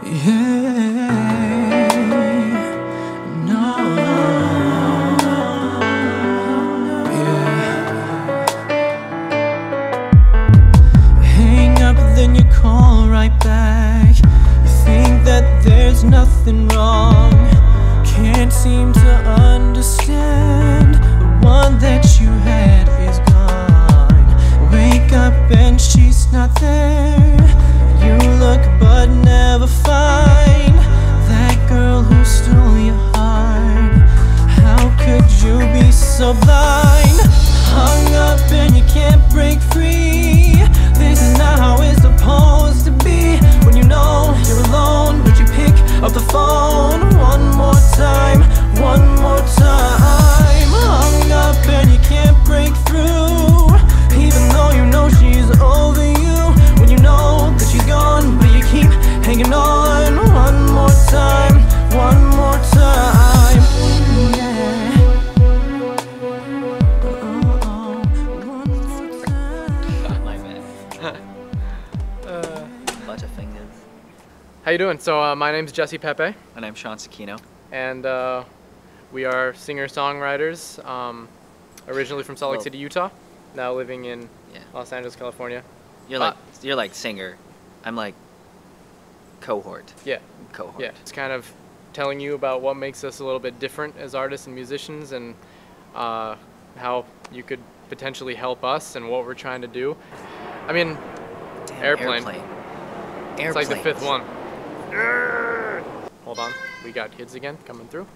Yeah, no, yeah. Hang up, then you call right back. You think that there's nothing wrong. Can't seem to understand. The one that you had is gone. Wake up and she's not there. You look but never find that girl who stole your heart. How could you be so blind? Hung up and you can't break free. This is not how it's supposed to be. When you know you're alone, but you pick up the phone one more time, one more time. Hung up and you can't break through, even though you know she's over you. When you know that she's gone, but you keep hanging on. One more time, one more time. Yeah. One more time. My bad. Bunch of fingers. How you doing? So my name's Jesse Pepe, And I'm Sean Sakino. and we are singer-songwriters, originally from Salt Lake Well- City, Utah, now living in Yeah. Los Angeles, California. You're like singer. I'm like cohort. Yeah, Cohort. yeah. It's kind of telling you about what makes us a little bit different as artists and musicians, and how you could potentially help us and what we're trying to do. I mean, Damn, Airplane. It's like the Airplanes. fifth one. Hold on, we got kids again coming through.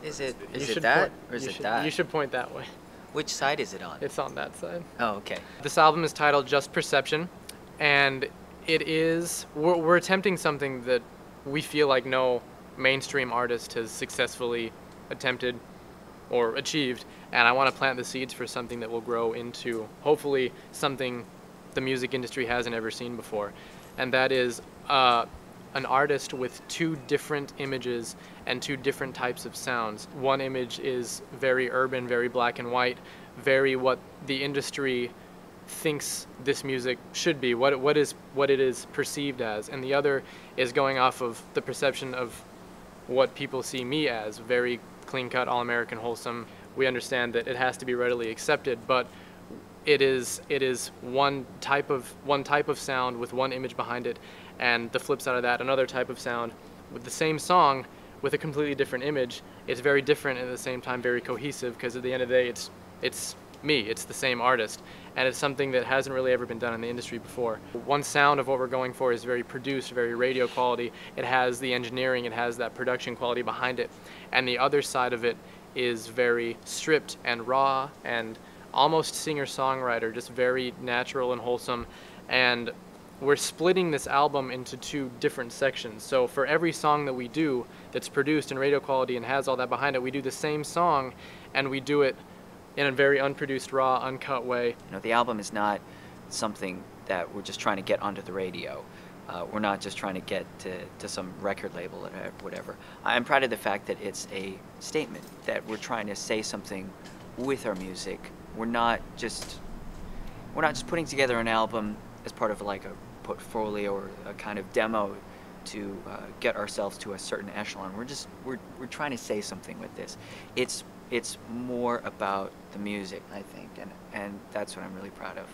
Is it You is should it that point- or is you it should- that? You should point that way. Which side is it on? It's on that side. Oh, okay. This album is titled Just Perception, and we're attempting something that we feel like no mainstream artist has successfully attempted or achieved, and I want to plant the seeds for something that will grow into hopefully something the music industry hasn't ever seen before, and that is an artist with two different images and two different types of sounds. One image is very urban, very black and white, very what the industry thinks this music should be, what it is perceived as, and the other is going off of the perception of what people see me as, very clean-cut, all-American, wholesome. We understand that it has to be readily accepted, but it is one type of sound with one image behind it, and the flip side of that, another type of sound with the same song with a completely different image. It's very different and at the same time very cohesive, because at the end of the day it's me, it's the same artist, and it's something that hasn't really ever been done in the industry before. One sound of what we're going for is very produced, very radio quality. It has the engineering, it has that production quality behind it, and the other side of it is very stripped and raw and almost singer-songwriter, just very natural and wholesome. And we're splitting this album into two different sections. So for every song that we do that's produced in radio quality and has all that behind it, we do the same song, and we do it in a very unproduced, raw, uncut way. You know, the album is not something that we're just trying to get onto the radio. We're not just trying to get to some record label or whatever. I'm proud of the fact that it's a statement, that we're trying to say something with our music. We're not just putting together an album as part of like a portfolio or a kind of demo to get ourselves to a certain echelon. We're trying to say something with this. It's more about the music, I think, and that's what I'm really proud of.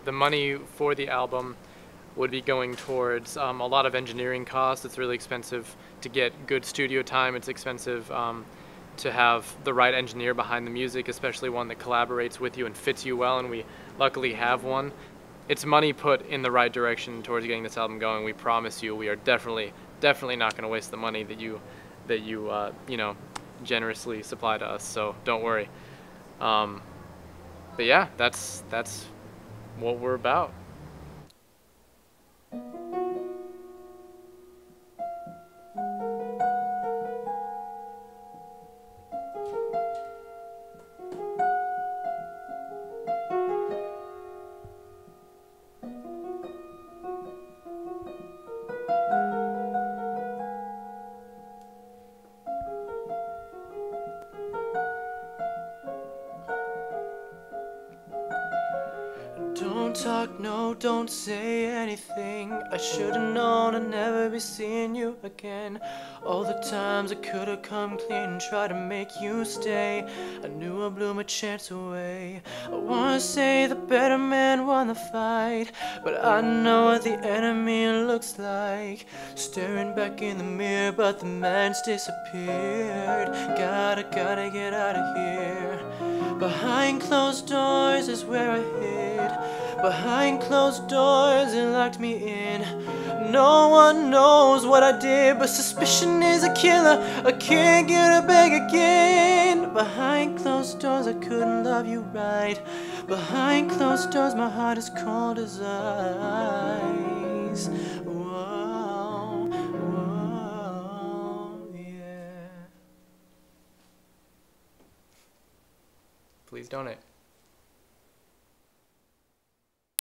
The money for the album would be going towards a lot of engineering costs. It's really expensive to get good studio time. It's expensive to have the right engineer behind the music, especially one that collaborates with you and fits you well, and we luckily have one. It's money put in the right direction towards getting this album going. We promise you, we are definitely not going to waste the money that you generously supply to us. So don't worry. But yeah, that's what we're about. Don't Don't talk, no, don't say anything. I should've known I'd never be seeing you again. All the times I could've come clean and tried to make you stay, I knew I blew my chance away. I wanna say the better man won the fight, but I know what the enemy looks like. Staring back in the mirror, but the man's disappeared. Gotta get out of here. Behind closed doors is where I hid. Behind closed doors it locked me in. No one knows what I did, but suspicion is a killer. I can't get her back again. Behind closed doors I couldn't love you right. Behind closed doors my heart is cold as ice. Whoa, whoa, yeah. Please donate.